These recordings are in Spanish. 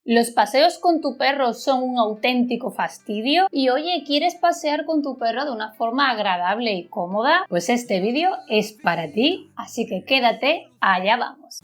Los paseos con tu perro son un auténtico fastidio y oye, ¿quieres pasear con tu perro de una forma agradable y cómoda? Pues este vídeo es para ti, así que quédate, allá vamos.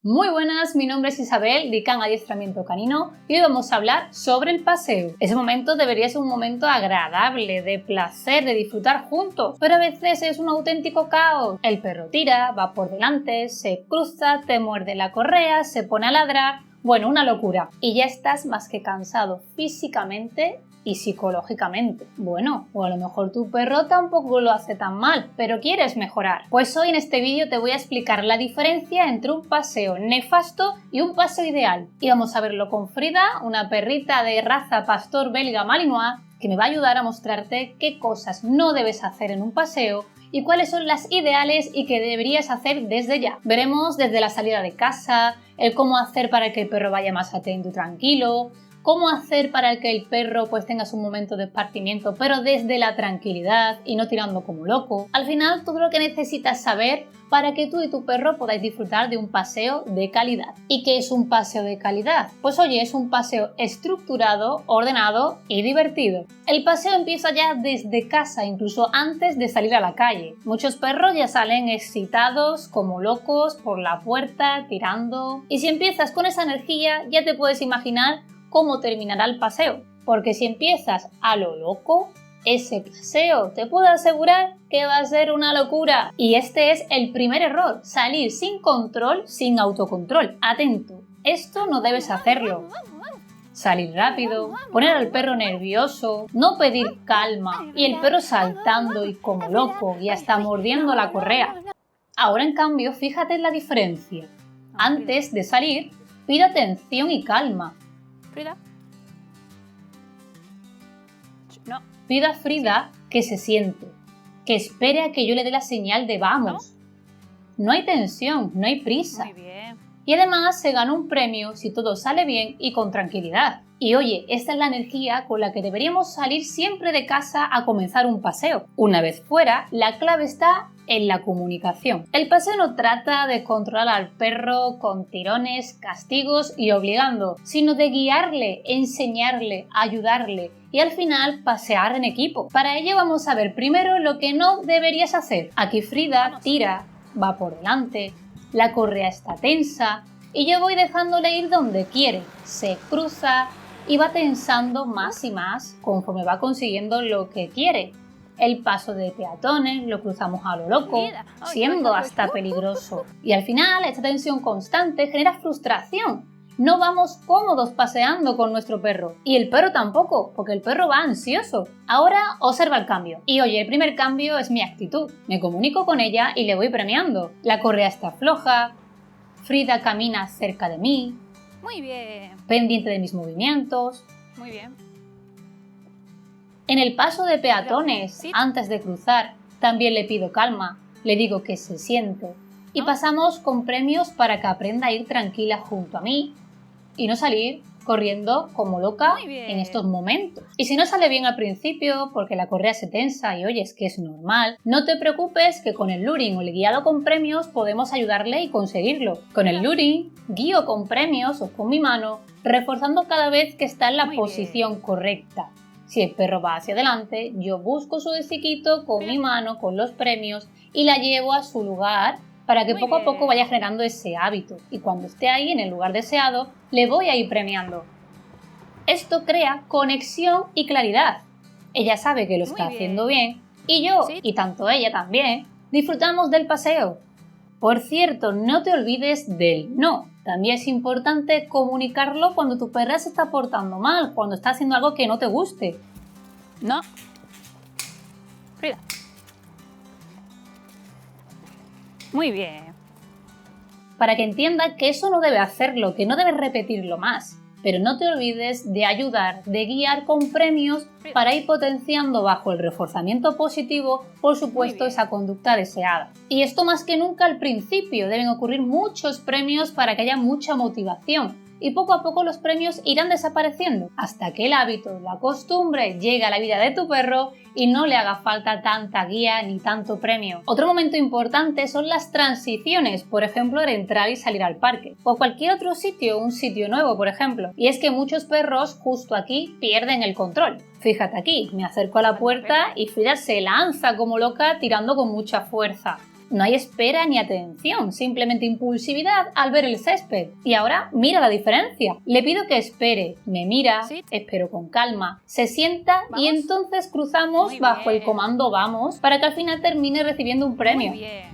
Muy buenas, mi nombre es Isabel de Can Adiestramiento Canino y hoy vamos a hablar sobre el paseo. Ese momento debería ser un momento agradable, de placer, de disfrutar juntos, pero a veces es un auténtico caos. El perro tira, va por delante, se cruza, te muerde la correa, se pone a ladrar. Bueno, una locura. Y ya estás más que cansado físicamente y psicológicamente. Bueno, o a lo mejor tu perro tampoco lo hace tan mal, pero quieres mejorar. Pues hoy en este vídeo te voy a explicar la diferencia entre un paseo nefasto y un paseo ideal. Y vamos a verlo con Frida, una perrita de raza pastor belga malinois, que me va a ayudar a mostrarte qué cosas no debes hacer en un paseo y cuáles son las ideales y que deberías hacer desde ya. Veremos desde la salida de casa, el cómo hacer para que el perro vaya más atento y tranquilo, cómo hacer para que el perro pues tenga su momento de esparcimiento pero desde la tranquilidad y no tirando como loco. Al final todo lo que necesitas saber para que tú y tu perro podáis disfrutar de un paseo de calidad. ¿Y qué es un paseo de calidad? Pues oye, es un paseo estructurado, ordenado y divertido. El paseo empieza ya desde casa, incluso antes de salir a la calle. Muchos perros ya salen excitados como locos por la puerta, tirando. Y si empiezas con esa energía ya te puedes imaginar cómo terminará el paseo, porque si empiezas a lo loco, ese paseo te puedo asegurar que va a ser una locura. Y este es el primer error, salir sin control, sin autocontrol. Atento, esto no debes hacerlo. Salir rápido, poner al perro nervioso, no pedir calma y el perro saltando y como loco y hasta mordiendo la correa. Ahora en cambio, fíjate en la diferencia. Antes de salir, pide atención y calma. Frida. No. Pida a Frida que se siente, que espere a que yo le dé la señal de vamos. No hay tensión, no hay prisa. Muy bien. Y además se gana un premio si todo sale bien y con tranquilidad. Y oye, esta es la energía con la que deberíamos salir siempre de casa a comenzar un paseo. Una vez fuera, la clave está en la comunicación. El paseo no trata de controlar al perro con tirones, castigos y obligando, sino de guiarle, enseñarle, ayudarle y al final pasear en equipo. Para ello vamos a ver primero lo que no deberías hacer. Aquí Frida tira, va por delante, la correa está tensa y yo voy dejándole ir donde quiere. Se cruza y va tensando más y más conforme va consiguiendo lo que quiere. El paso de peatones lo cruzamos a lo loco, siendo hasta peligroso. Y al final esta tensión constante genera frustración. No vamos cómodos paseando con nuestro perro. Y el perro tampoco, porque el perro va ansioso. Ahora observa el cambio. Y oye, el primer cambio es mi actitud. Me comunico con ella y le voy premiando. La correa está floja, Frida camina cerca de mí. Muy bien. Pendiente de mis movimientos. Muy bien. En el paso de peatones, antes de cruzar, también le pido calma, le digo que se siente y pasamos con premios para que aprenda a ir tranquila junto a mí y no salir corriendo como loca en estos momentos. Y si no sale bien al principio porque la correa se tensa y oyes que es normal, no te preocupes que con el luring o el guiado con premios podemos ayudarle y conseguirlo. Con el luring, guío con premios o con mi mano, reforzando cada vez que está en la posición correcta. Si el perro va hacia adelante, yo busco su hociquito con mi mano, con los premios y la llevo a su lugar para que poco a poco vaya generando ese hábito. Y cuando esté ahí en el lugar deseado, le voy a ir premiando. Esto crea conexión y claridad. Ella sabe que lo está haciendo bien y yo, y tanto ella también, disfrutamos del paseo. Por cierto, no te olvides del no. También es importante comunicarlo cuando tu perra se está portando mal, cuando está haciendo algo que no te guste. No. Frida. Muy bien. Para que entienda que eso no debe hacerlo, que no debes repetirlo más. Pero no te olvides de ayudar, de guiar con premios para ir potenciando bajo el reforzamiento positivo, por supuesto, esa conducta deseada. Y esto más que nunca al principio, deben ocurrir muchos premios para que haya mucha motivación. y poco a poco los premios irán desapareciendo hasta que el hábito, la costumbre llegue a la vida de tu perro y no le haga falta tanta guía ni tanto premio. Otro momento importante son las transiciones, por ejemplo, el entrar y salir al parque o cualquier otro sitio, un sitio nuevo, por ejemplo. Y es que muchos perros justo aquí pierden el control. Fíjate aquí, me acerco a la puerta y Frida se lanza como loca tirando con mucha fuerza. No hay espera ni atención, simplemente impulsividad al ver el césped. Y ahora mira la diferencia. Le pido que espere, me mira, Sí. espero con calma, se sienta y ¿Vamos? entonces cruzamos Muy bajo el bien. comando vamos para que al final termine recibiendo un premio. Muy bien.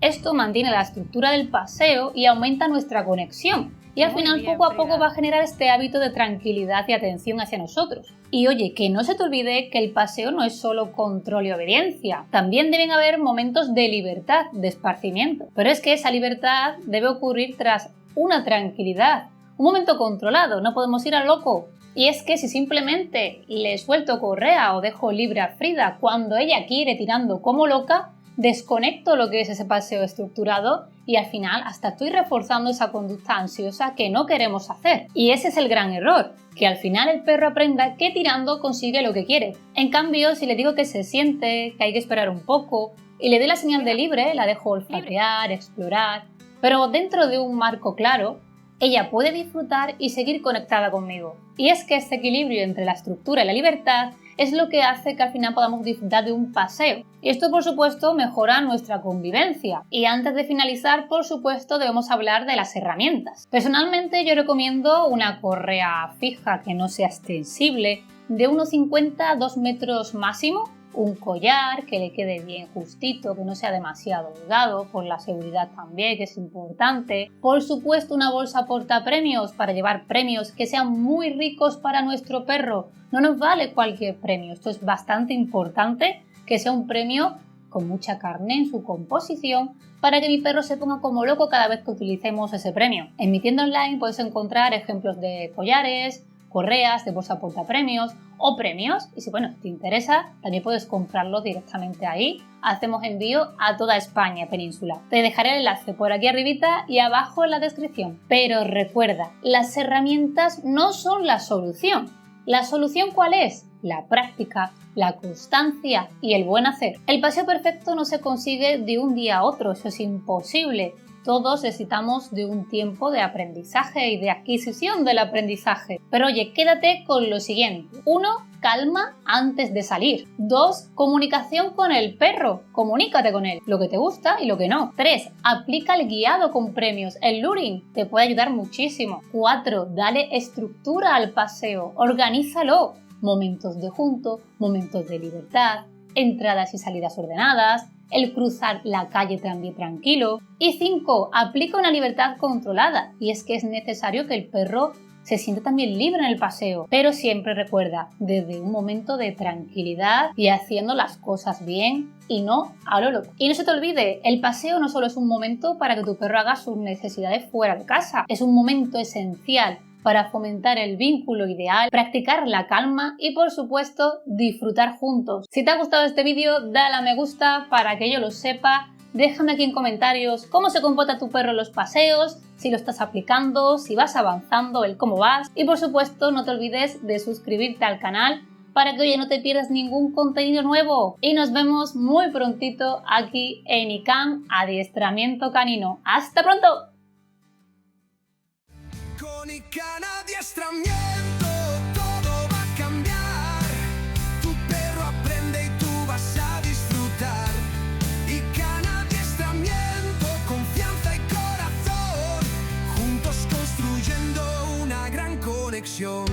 Esto mantiene la estructura del paseo y aumenta nuestra conexión. Y al Muy final bien, poco a poco Frida. va a generar este hábito de tranquilidad y atención hacia nosotros. Y oye, que no se te olvide que el paseo no es solo control y obediencia. También deben haber momentos de libertad, de esparcimiento. Pero es que esa libertad debe ocurrir tras una tranquilidad, un momento controlado, no podemos ir a loco. Y es que si simplemente le suelto correa o dejo libre a Frida cuando ella quiere tirando como loca, desconecto lo que es ese paseo estructurado y al final hasta estoy reforzando esa conducta ansiosa que no queremos hacer. Y ese es el gran error, que al final el perro aprenda que tirando consigue lo que quiere. En cambio, si le digo que se siente, que hay que esperar un poco y le doy la señal de libre, la dejo olfatear, explorar, pero dentro de un marco claro, ella puede disfrutar y seguir conectada conmigo. Y es que este equilibrio entre la estructura y la libertad es lo que hace que al final podamos disfrutar de un paseo. Y esto, por supuesto, mejora nuestra convivencia. Y antes de finalizar, por supuesto, debemos hablar de las herramientas. Personalmente, yo recomiendo una correa fija que no sea extensible, de 1,50 a 2 metros máximo, un collar que le quede bien justito, que no sea demasiado holgado, por la seguridad también, que es importante. Por supuesto, una bolsa portapremios para llevar premios que sean muy ricos para nuestro perro. No nos vale cualquier premio, esto es bastante importante, que sea un premio con mucha carne en su composición para que mi perro se ponga como loco cada vez que utilicemos ese premio. En mi tienda online puedes encontrar ejemplos de collares, correas, de bolsa portapremios o premios, y si te interesa, también puedes comprarlos directamente ahí. Hacemos envío a toda España península. Te dejaré el enlace por aquí arribita y abajo en la descripción. Pero recuerda, las herramientas no son la solución. ¿La solución cuál es? La práctica, la constancia y el buen hacer. El paseo perfecto no se consigue de un día a otro, eso es imposible. Todos necesitamos de un tiempo de aprendizaje y de adquisición del aprendizaje. Pero oye, quédate con lo siguiente. 1. Calma antes de salir. 2. Comunicación con el perro. Comunícate con él, lo que te gusta y lo que no. 3. Aplica el guiado con premios. El luring te puede ayudar muchísimo. 4. Dale estructura al paseo. Organízalo. Momentos de junto, momentos de libertad, entradas y salidas ordenadas, el cruzar la calle también tranquilo. Y 5. Aplica una libertad controlada, y es que es necesario que el perro se sienta también libre en el paseo, pero siempre recuerda, desde un momento de tranquilidad y haciendo las cosas bien y no a lo loco. Y no se te olvide, el paseo no solo es un momento para que tu perro haga sus necesidades fuera de casa, es un momento esencial para fomentar el vínculo ideal, practicar la calma y, por supuesto, disfrutar juntos. Si te ha gustado este vídeo, dale a me gusta para que yo lo sepa. Déjame aquí en comentarios cómo se comporta tu perro en los paseos, si lo estás aplicando, si vas avanzando, el cómo vas. Y, por supuesto, no te olvides de suscribirte al canal para que hoy no te pierdas ningún contenido nuevo. Y nos vemos muy prontito aquí en ICANN Adiestramiento Canino. ¡Hasta pronto! Con ICANN Adiestramiento todo va a cambiar. Tu perro aprende y tú vas a disfrutar. ICANN Adiestramiento, confianza y corazón, juntos construyendo una gran conexión.